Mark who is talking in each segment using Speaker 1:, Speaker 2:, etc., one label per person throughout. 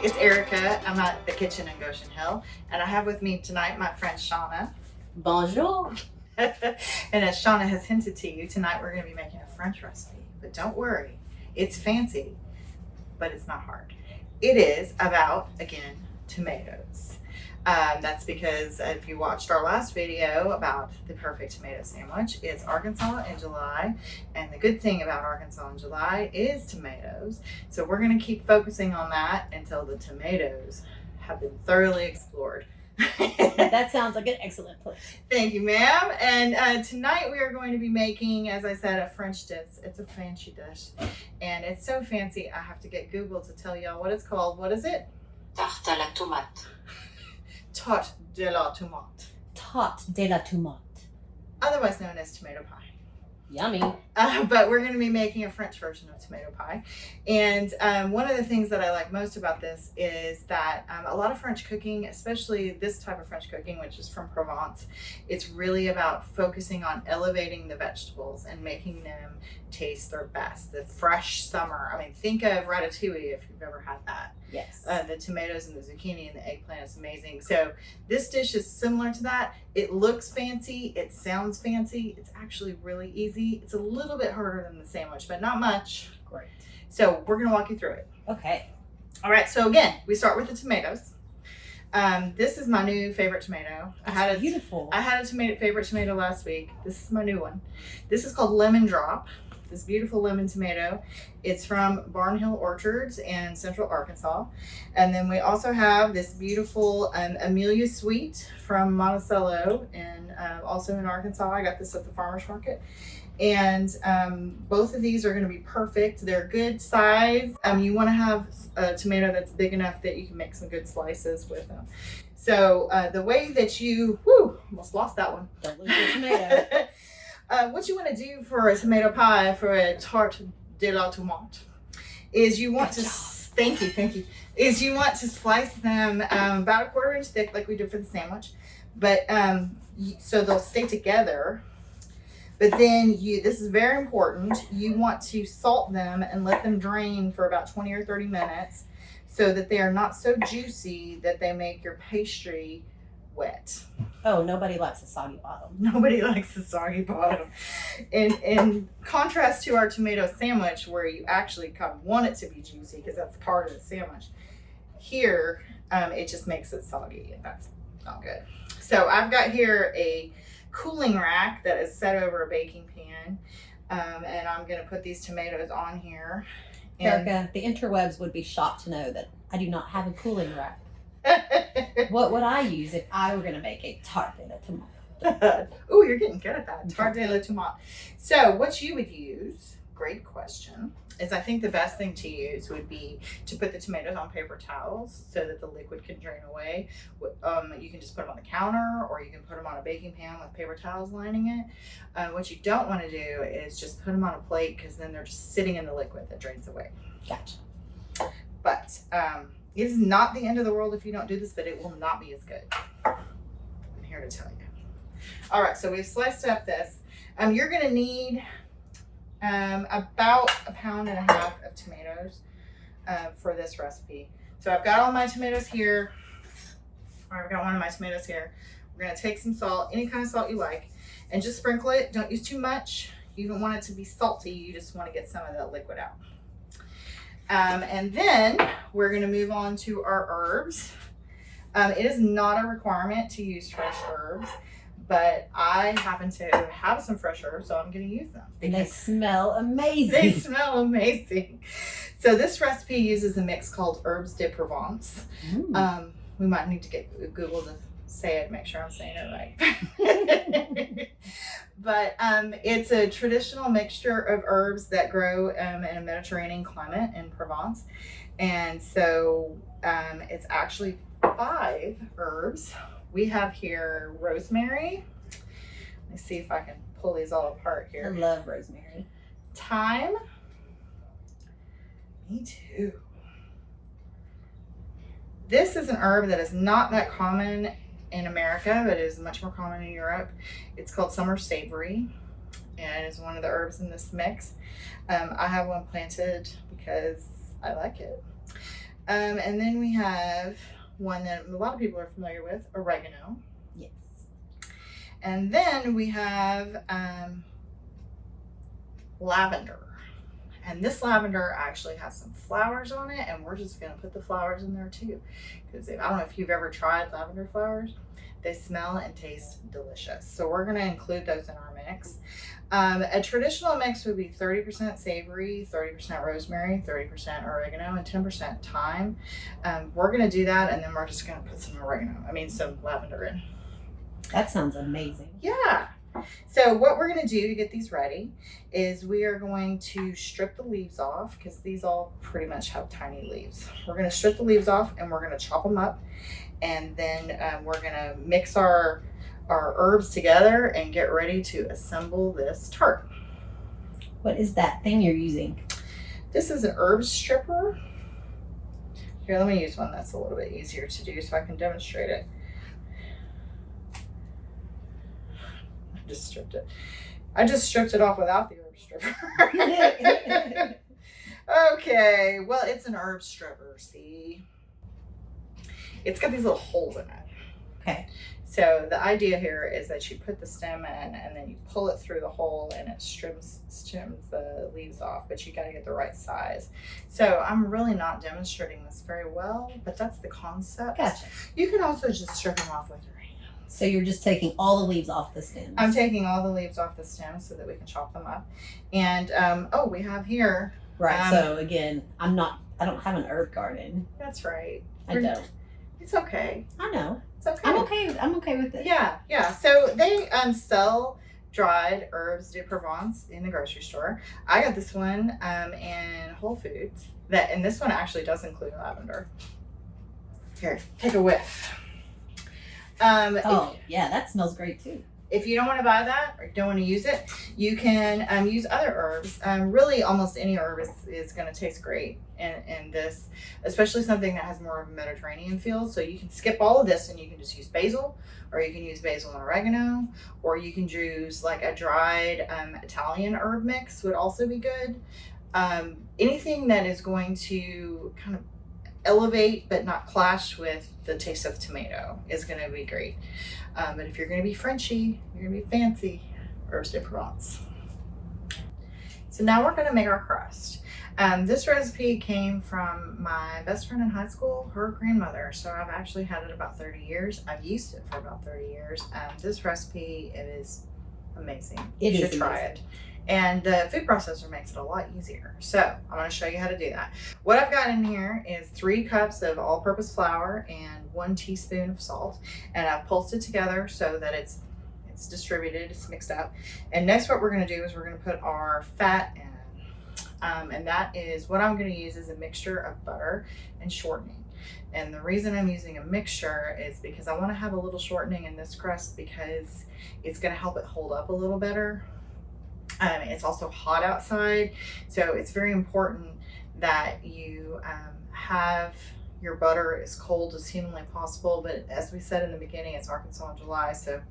Speaker 1: It's Erica. I'm at the kitchen in Goshen Hill, and I have with me tonight my friend SHANA.
Speaker 2: Bonjour.
Speaker 1: And as SHANA has hinted to you, tonight we're going to be making a French recipe. But don't worry, it's fancy, but it's not hard. It is about, again, tomatoes. That's because if you watched our last video about the perfect tomato sandwich, it's Arkansas in July. And the good thing about Arkansas in July is tomatoes. So we're going to keep focusing on that until the tomatoes have been thoroughly explored.
Speaker 2: That sounds like an excellent plan.
Speaker 1: Thank you, ma'am. And tonight we are going to be making, as I said, a French dish. It's a fancy dish. And it's so fancy, I have to get Google to tell y'all what it's called. What is it?
Speaker 3: Tarte à la tomate.
Speaker 1: Tarte de la tomate.
Speaker 2: Tarte de la tomate.
Speaker 1: Otherwise known as tomato pie.
Speaker 2: Yummy.
Speaker 1: But we're going to be making a French version of tomato pie. And one of the things that I like most about this is that a lot of French cooking, especially this type of French cooking, which is from Provence, it's really about focusing on elevating the vegetables and making them taste their best. The fresh summer. I mean, think of ratatouille if you've ever had that.
Speaker 2: Yes.
Speaker 1: The tomatoes and the zucchini and the eggplant is amazing. So this dish is similar to that. It looks fancy. It sounds fancy. It's actually really easy. It's a little bit harder than the sandwich, but not much.
Speaker 2: Great.
Speaker 1: So we're going to walk you through it.
Speaker 2: Okay.
Speaker 1: All right. So again, we start with the tomatoes. This is my new favorite tomato.
Speaker 2: That's beautiful.
Speaker 1: I had a favorite tomato last week. This is my new one. This is called Lemon Drop. This beautiful lemon tomato. It's from Barnhill Orchards in Central Arkansas. And then we also have this beautiful Amelia Sweet from Monticello and also in Arkansas. I got this at the farmer's market. And both of these are going to be perfect. They're good size. You want to have a tomato that's big enough that you can make some good slices with them. So the way that you, almost lost that one.
Speaker 2: Don't lose your tomato.
Speaker 1: What you want to do for a tomato pie, for a tarte de la tomate, is you want thank you, is you want to slice them about a 1/4 inch thick like we did for the sandwich, but so they'll stay together. But then this is very important, you want to salt them and let them drain for about 20 or 30 minutes so that they are not so juicy that they make your pastry wet.
Speaker 2: Oh, nobody likes a soggy bottom.
Speaker 1: Nobody likes a soggy bottom. In contrast to our tomato sandwich, where you actually kind of want it to be juicy because that's part of the sandwich, here it just makes it soggy, and that's not good. So I've got here a cooling rack that is set over a baking pan, and I'm going to put these tomatoes on here.
Speaker 2: Erica, the interwebs would be shocked to know that I do not have a cooling rack. What would I use if I were going to make a tarte de la tomate?
Speaker 1: Oh, you're getting good at that. Tarte de la tomate. So what you would use, great question, is I think the best thing to use would be to put the tomatoes on paper towels so that the liquid can drain away. You can just put them on the counter, or you can put them on a baking pan with paper towels lining it. What you don't want to do is just put them on a plate, because then they're just sitting in the liquid that drains away.
Speaker 2: Gotcha.
Speaker 1: But it is not the end of the world if you don't do this, but it will not be as good. I'm here to tell you. All right, so we've sliced up this. You're going to need about 1.5 pounds of tomatoes for this recipe. So I've got all my tomatoes here. Or I've got one of my tomatoes here. We're going to take some salt, any kind of salt you like, and just sprinkle it. Don't use too much. You don't want it to be salty. You just want to get some of that liquid out. And then we're going to move on to our herbs. It is not a requirement to use fresh herbs, but I happen to have some fresh herbs, so I'm going to use them.
Speaker 2: And they smell amazing.
Speaker 1: They smell amazing. So this recipe uses a mix called Herbes de Provence. We might need to get Google to say it, make sure I'm saying it right. But it's a traditional mixture of herbs that grow in a Mediterranean climate in Provence. And so it's actually 5 herbs. We have here rosemary. Let me see if I can pull these all apart here.
Speaker 2: I love rosemary.
Speaker 1: Thyme. Me too. This is an herb that is not that common in America, but it is much more common in Europe. It's called summer savory, and it's one of the herbs in this mix. I have one planted because I like it. And then we have one that a lot of people are familiar with, oregano.
Speaker 2: Yes.
Speaker 1: And then we have lavender. And this lavender actually has some flowers on it, and we're just going to put the flowers in there too. Because I don't know if you've ever tried lavender flowers. They smell and taste delicious. So we're going to include those in our mix. A traditional mix would be 30% savory, 30% rosemary, 30% oregano, and 10% thyme. We're going to do that, and then we're just going to put some some lavender in.
Speaker 2: That sounds amazing.
Speaker 1: Yeah. So what we're going to do to get these ready is we are going to strip the leaves off, because these all pretty much have tiny leaves. We're going to strip the leaves off, and we're going to chop them up, and then we're going to mix our herbs together and get ready to assemble this tart.
Speaker 2: What is that thing you're using?
Speaker 1: This is an herb stripper. Here, let me use one that's a little bit easier to do so I can demonstrate it. I just stripped it off without the herb stripper. Okay, well, it's an herb stripper, see? It's got these little holes in it.
Speaker 2: Okay.
Speaker 1: So the idea here is that you put the stem in and then you pull it through the hole and it stems the leaves off, but you got to get the right size. So I'm really not demonstrating this very well, but that's the concept.
Speaker 2: Gotcha.
Speaker 1: You can also just strip them off with your hand.
Speaker 2: So you're just taking all the leaves off the stems.
Speaker 1: I'm taking all the leaves off the stems so that we can chop them up. And we have here.
Speaker 2: Right. So again, I don't have an herb garden.
Speaker 1: That's right.
Speaker 2: I don't.
Speaker 1: It's okay.
Speaker 2: I know.
Speaker 1: It's okay.
Speaker 2: I'm okay with it.
Speaker 1: Yeah. So they sell dried herbs de Provence in the grocery store. I got this one in Whole Foods. And this one actually does include lavender. Here, take a whiff.
Speaker 2: Yeah, that smells great too.
Speaker 1: If you don't want to buy that or don't want to use it, you can use other herbs. Really, almost any herb is going to taste great in this, especially something that has more of a Mediterranean feel. So you can skip all of this and you can just use basil, or you can use basil and oregano, or you can use like a dried Italian herb mix would also be good. Anything that is going to kind of elevate but not clash with the taste of tomato is going to be great. But if you're going to be Frenchy, you're going to be fancy, herbs de Provence. So now we're going to make our crust. This recipe came from my best friend in high school, her grandmother. So I've actually had it about 30 years. I've used it for about 30 years. This recipe is amazing. You should try it. And the food processor makes it a lot easier. So I'm going to show you how to do that. What I've got in here is 3 cups of all-purpose flour and 1 teaspoon of salt. And I've pulsed it together so that it's distributed, it's mixed up. And next what we're going to do is we're going to put our fat in. And that is what I'm going to use is a mixture of butter and shortening. And the reason I'm using a mixture is because I want to have a little shortening in this crust because it's going to help it hold up a little better. It's also hot outside, so it's very important that you have your butter as cold as humanly possible. But as we said in the beginning, it's Arkansas in July, so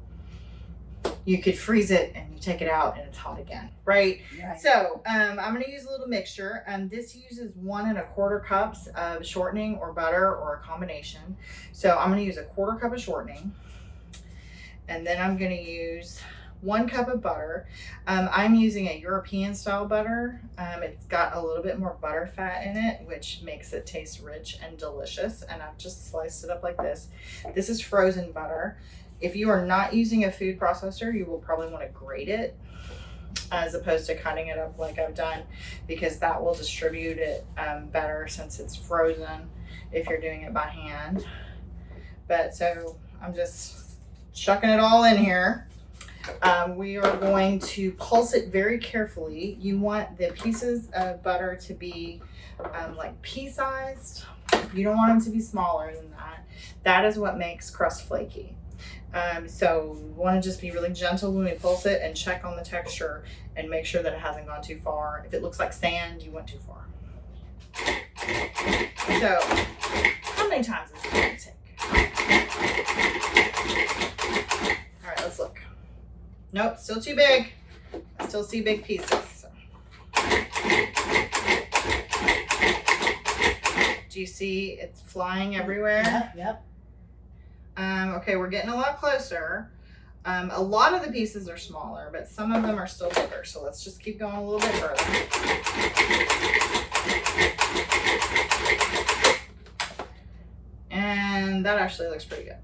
Speaker 1: you could freeze it and you take it out and it's hot again, right? So I'm going to use a little mixture. This uses 1 1/4 cups of shortening or butter or a combination. So I'm going to use a 1/4 cup of shortening, and then I'm going to use 1 cup of butter. I'm using a European style butter. It's got a little bit more butter fat in it, which makes it taste rich and delicious. And I've just sliced it up like this. This is frozen butter. If you are not using a food processor, you will probably want to grate it as opposed to cutting it up like I've done, because that will distribute it better since it's frozen if you're doing it by hand. But so I'm just chucking it all in here. We are going to pulse it very carefully. You want the pieces of butter to be like pea-sized. You don't want them to be smaller than that. That is what makes crust flaky. So we want to just be really gentle when we pulse it and check on the texture and make sure that it hasn't gone too far. If it looks like sand, you went too far. So how many times is it going to take? All right, let's look. Nope, still too big. I still see big pieces. So. Do you see it's flying everywhere?
Speaker 2: Yep.
Speaker 1: Okay, we're getting a lot closer. A lot of the pieces are smaller, but some of them are still bigger. So let's just keep going a little bit further. And that actually looks pretty good.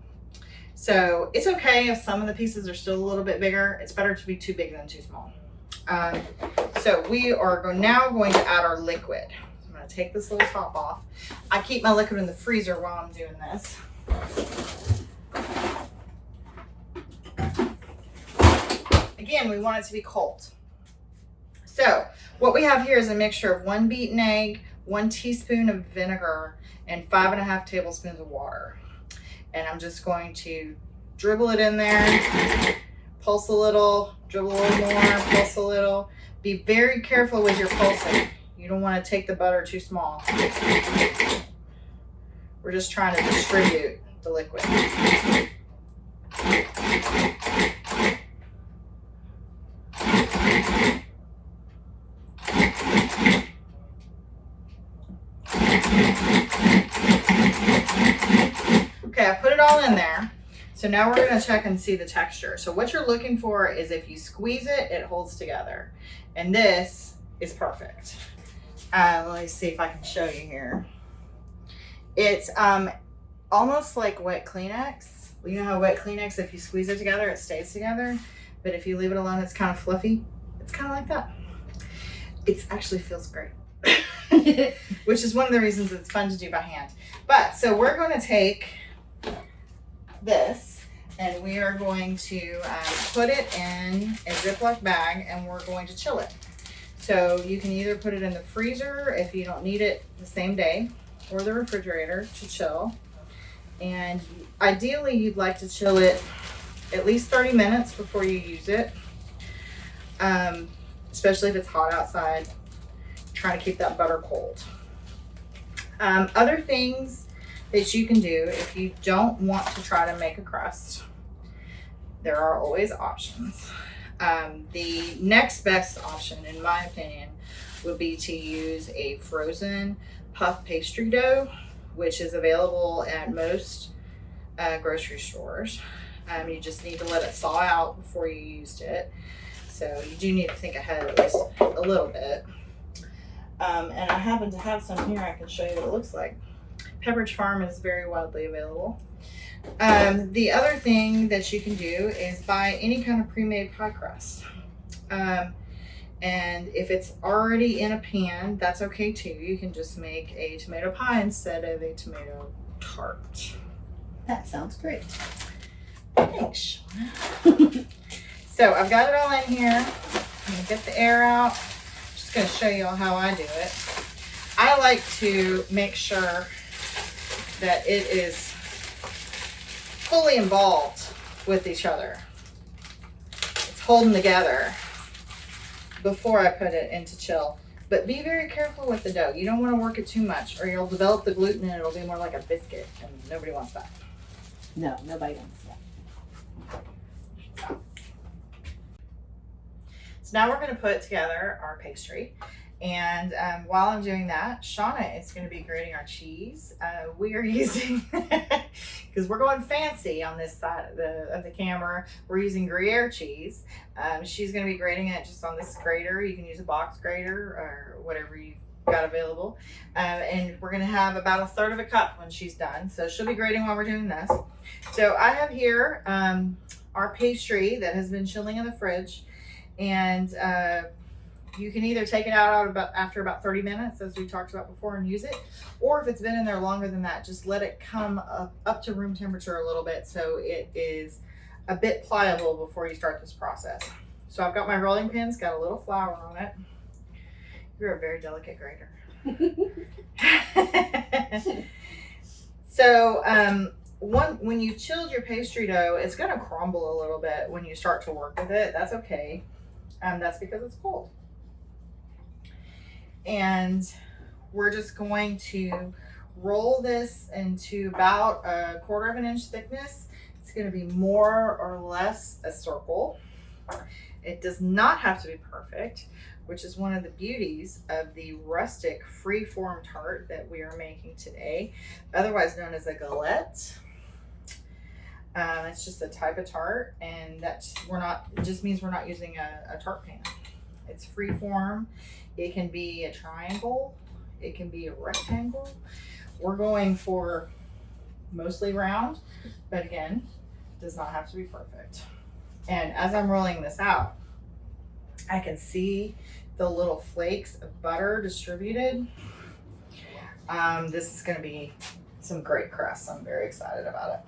Speaker 1: So it's okay if some of the pieces are still a little bit bigger. It's better to be too big than too small. So we are now going to add our liquid. So I'm going to take this little top off. I keep my liquid in the freezer while I'm doing this. Again, we want it to be cold. So what we have here is a mixture of 1 beaten egg, 1 teaspoon of vinegar, and 5.5 tablespoons of water. And I'm just going to dribble it in there, pulse a little, dribble a little more, pulse a little. Be very careful with your pulsing. You don't want to take the butter too small. We're just trying to distribute the liquid. Okay, I put it all in there. So now we're gonna check and see the texture. So what you're looking for is if you squeeze it, it holds together. And this is perfect. Let me see if I can show you here. It's almost like wet Kleenex. You know how wet Kleenex, if you squeeze it together, it stays together. But if you leave it alone, it's kind of fluffy. It's kind of like that. It actually feels great. Which is one of the reasons it's fun to do by hand. But so we're going to take this and we are going to put it in a Ziploc bag and we're going to chill it. So you can either put it in the freezer if you don't need it the same day, or the refrigerator to chill. And ideally you'd like to chill it at least 30 minutes before you use it, especially if it's hot outside. Trying to keep that butter cold. Other things that you can do if you don't want to try to make a crust, there are always options. The next best option, in my opinion, would be to use a frozen puff pastry dough, which is available at most grocery stores. You just need to let it thaw out before you used it. So you do need to think ahead at least a little bit. And I happen to have some here. I can show you what it looks like. Pepperidge Farm is very widely available. The other thing that you can do is buy any kind of pre-made pie crust. And if it's already in a pan, that's okay too. You can just make a tomato pie instead of a tomato tart.
Speaker 2: That sounds great.
Speaker 1: Thanks, Shana. So I've got it all in here. I'm gonna get the air out. Just gonna show you all how I do it. I like to make sure that it is fully involved with each other. It's holding together before I put it into chill. But be very careful with the dough. You don't want to work it too much or you'll develop the gluten and it'll be more like a biscuit and nobody wants that.
Speaker 2: No, nobody wants that.
Speaker 1: So now we're going to put together our pastry. And while I'm doing that, Shauna is going to be grating our cheese. We are using, because we're going fancy on this side of the camera, we're using Gruyere cheese. She's going to be grating it just on this grater. You can use a box grater or whatever you've got available. And we're going to have about 1/3 of a cup when she's done. So she'll be grating while we're doing this. So I have here our pastry that has been chilling in the fridge. And you can either take it out after about 30 minutes, as we talked about before, and use it. Or if it's been in there longer than that, just let it come up to room temperature a little bit so it is a bit pliable before you start this process. So I've got my rolling pins, got a little flour on it. You're a very delicate grater. So when you've chilled your pastry dough, it's going to crumble a little bit when you start to work with it. That's okay. That's because it's cold. And we're just going to roll this into about 1/4 of an inch thickness. It's going to be more or less a circle. It does not have to be perfect. which is one of the beauties of the rustic freeform tart that we are making today, otherwise known as a galette. It's just a type of tart, and it just means we're not using a tart pan. It's freeform. It can be a triangle. It can be a rectangle. We're going for mostly round, but again, does not have to be perfect. And as I'm rolling this out, I can see the little flakes of butter distributed. This is going to be some great crust. I'm very excited about it.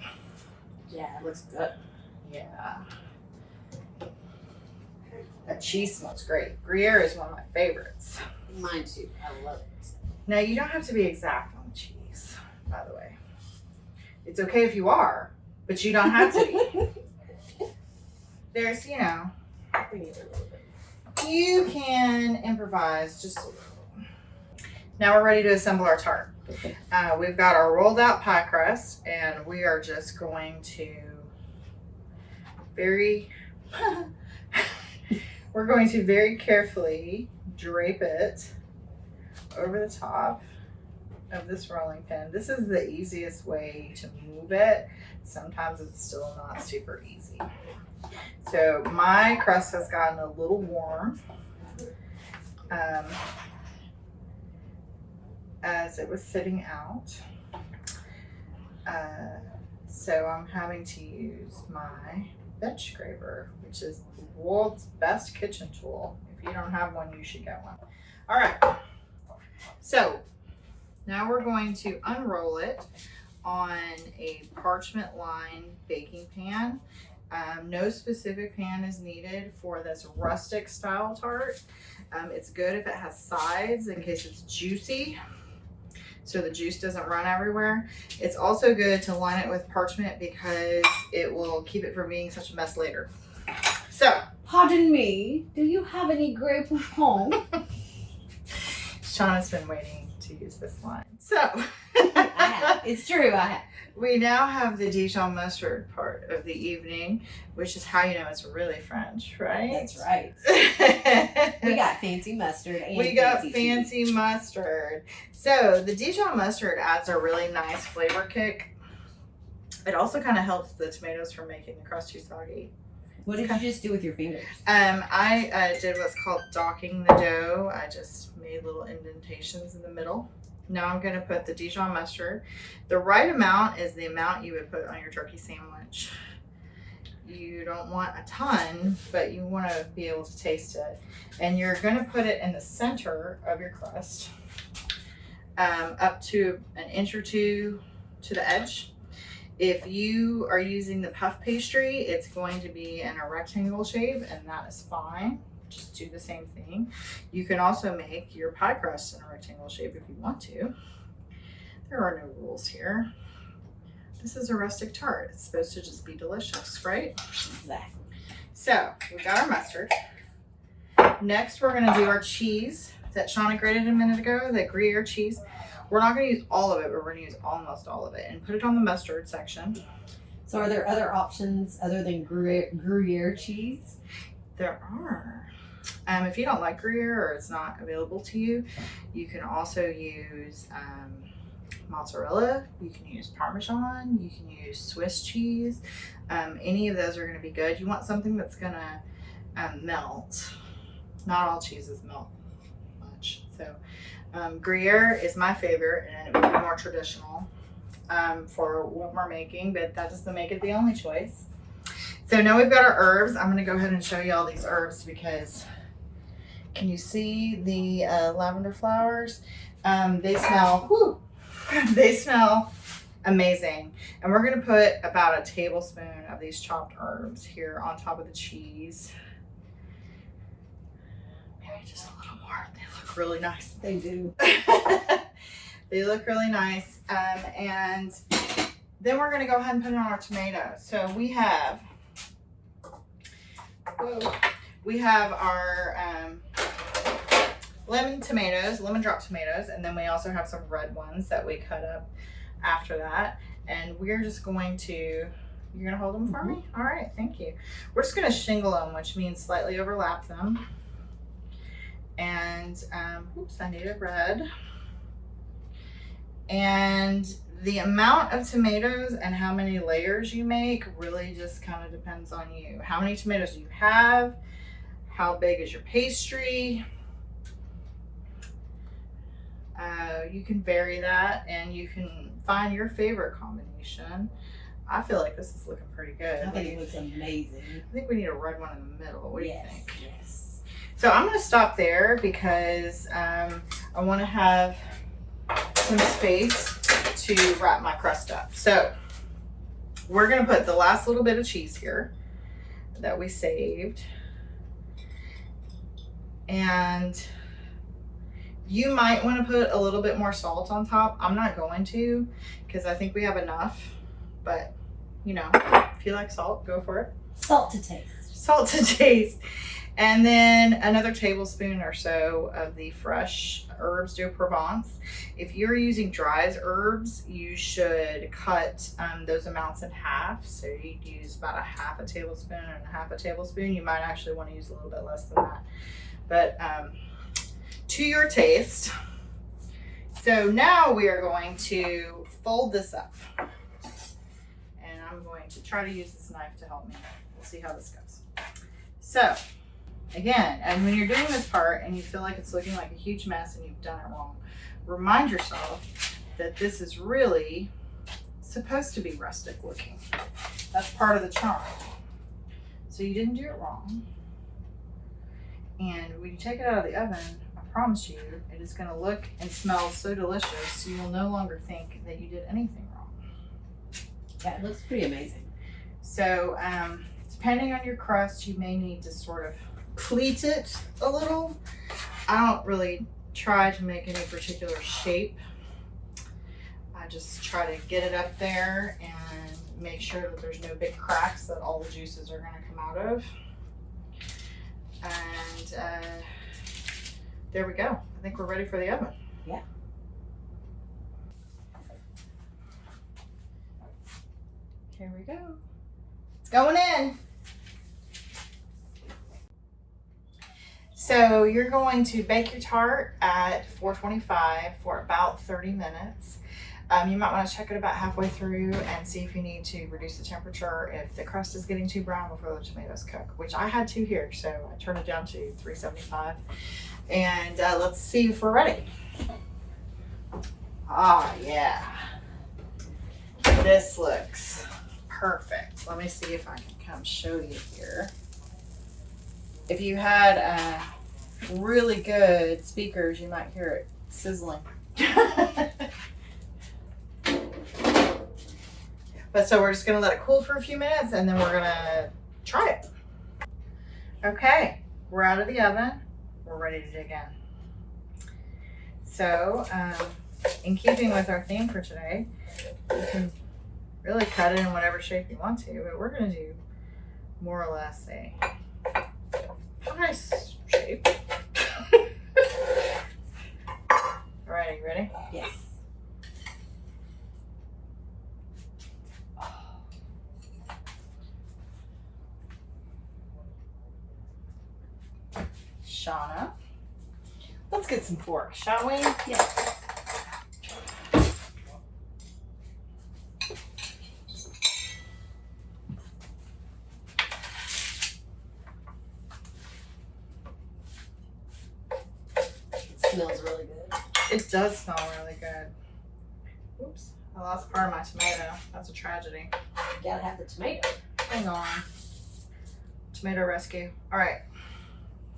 Speaker 2: Yeah, it looks good.
Speaker 1: Yeah. That cheese smells great. Gruyere is one of my favorites.
Speaker 2: Mine too. I love it.
Speaker 1: Now, you don't have to be exact on the cheese, by the way. It's okay if you are, but you don't have to be. There's,
Speaker 2: We need a little bit.
Speaker 1: you can improvise just a little. Now we're ready to assemble our tart. We've got our rolled out pie crust, and we are just going to very carefully drape it over the top of this rolling pin. This is the easiest way to move it. Sometimes it's still not super easy. So my crust has gotten a little warm as it was sitting out. So I'm having to use my bench scraper, which is the world's best kitchen tool. If you don't have one, you should get one. All right, so now we're going to unroll it on a parchment lined baking pan. No specific pan is needed for this rustic style tart. It's good if it has sides in case it's juicy, so the juice doesn't run everywhere. It's also good to line it with parchment because it will keep it from being such a mess later. So,
Speaker 2: Pardon me, do you have any Grey Poupon?
Speaker 1: SHANA's been waiting to use this line. So,
Speaker 2: I have. It's true, I have.
Speaker 1: we now have the Dijon mustard part of the evening, which is how you know it's really French, right?
Speaker 2: That's right. We got fancy mustard and
Speaker 1: we got
Speaker 2: cheese.
Speaker 1: fancy mustard. So the Dijon mustard adds a really nice flavor kick. It also kind of helps the tomatoes from making the crust too soggy.
Speaker 2: What did you just do with your fingers?
Speaker 1: I did what's called docking the dough. I just made little indentations in the middle. Now I'm going to put the Dijon mustard. The right amount is the amount you would put on your turkey sandwich. You don't want a ton, but you want to be able to taste it. And you're going to put it in the center of your crust, up to an inch or two to the edge. If you are using the puff pastry, it's going to be in a rectangle shape, and that is fine. Just do the same thing. You can also make your pie crust in a rectangle shape if you want to. There are no rules here. This is a rustic tart. It's supposed to just be delicious, right?
Speaker 2: Exactly.
Speaker 1: So we got our mustard. Next, we're gonna do our cheese that SHANA grated a minute ago, that Gruyere cheese. We're not gonna use all of it, but we're gonna use almost all of it and put it on the mustard section.
Speaker 2: So are there other options other than Gruyere cheese?
Speaker 1: There are. If you don't like Gruyere or it's not available to you, you can also use mozzarella, you can use Parmesan, you can use Swiss cheese. Any of those are going to be good. You want something that's going to melt. Not all cheeses melt much. So Gruyere is my favorite, and it would be more traditional for what we're making, but that doesn't make it the only choice. So now we've got our herbs. I'm going to go ahead and show you all these herbs because can you see the lavender flowers? They smell amazing. And we're going to put about a tablespoon of these chopped herbs here on top of the cheese. Maybe just a little more. They look really nice.
Speaker 2: They do.
Speaker 1: They look really nice. And then we're going to go ahead and put it on our tomatoes. So we have our lemon drop tomatoes, and then we also have some red ones that we cut up after that. And we're just going to, you're gonna hold them for me? All right, thank you. We're just gonna shingle them, which means slightly overlap them. And oops, I need a red. And the amount of tomatoes and how many layers you make really just kind of depends on you. How many tomatoes do you have? How big is your pastry? You can vary that and you can find your favorite combination. I feel like this is looking pretty good.
Speaker 2: I think it looks amazing.
Speaker 1: I think we need a red one in the middle. What do you think?
Speaker 2: Yes.
Speaker 1: So I'm going to stop there because I want to have some space to wrap my crust up. So we're going to put the last little bit of cheese here that we saved. And you might want to put a little bit more salt on top. I'm not going to because I think we have enough. But, you know, if you like salt, go for it.
Speaker 2: Salt to taste.
Speaker 1: Salt to taste. And then another tablespoon or so of the fresh herbs de Provence. If you're using dry herbs, you should cut those amounts in half. So you'd use about a half a tablespoon and a half a tablespoon. You might actually want to use a little bit less than that. But to your taste. So now we are going to fold this up. And I'm going to try to use this knife to help me. We'll see how this goes. So, again, and when you're doing this part and you feel like it's looking like a huge mess and you've done it wrong, remind yourself that this is really supposed to be rustic looking. That's part of the charm. So you didn't do it wrong. And when you take it out of the oven, I promise you, it is going to look and smell so delicious, you will no longer think that you did anything wrong.
Speaker 2: Yeah, it looks pretty amazing.
Speaker 1: So, depending on your crust, you may need to sort of pleat it a little. I don't really try to make any particular shape. I just try to get it up there and make sure that there's no big cracks that all the juices are going to come out of. And there we go. I think we're ready for the oven.
Speaker 2: Yeah.
Speaker 1: Here we go. It's going in. So you're going to bake your tart at 425 for about 30 minutes. You might want to check it about halfway through and see if you need to reduce the temperature if the crust is getting too brown before the tomatoes cook, which I had to here, so I turned it down to 375. And let's see if we're ready. Ah, yeah. This looks perfect. Let me see if I can come show you here. If you had really good speakers, you might hear it sizzling. But so we're just gonna let it cool for a few minutes and then we're gonna try it. Okay, we're out of the oven. We're ready to dig in. So, in keeping with our theme for today, you can really cut it in whatever shape you want to, but we're gonna do more or less a nice shape. All right, are you ready?
Speaker 2: Yes.
Speaker 1: SHANA. Let's get some forks, shall we?
Speaker 2: Yes. It smells really good.
Speaker 1: It does smell really good. Oops, I lost part of my tomato. That's a tragedy.
Speaker 2: You gotta have the tomato.
Speaker 1: Hang on. Tomato rescue. All right.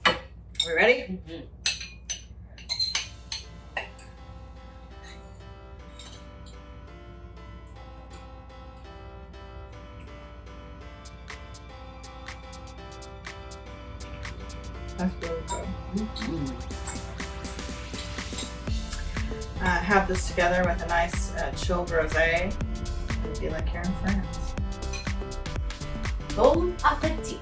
Speaker 1: Are we ready?
Speaker 2: Mm-hmm.
Speaker 1: That's really good. Have this together with a nice chilled rosé. It'd be like you're in France.
Speaker 2: Bon appetit.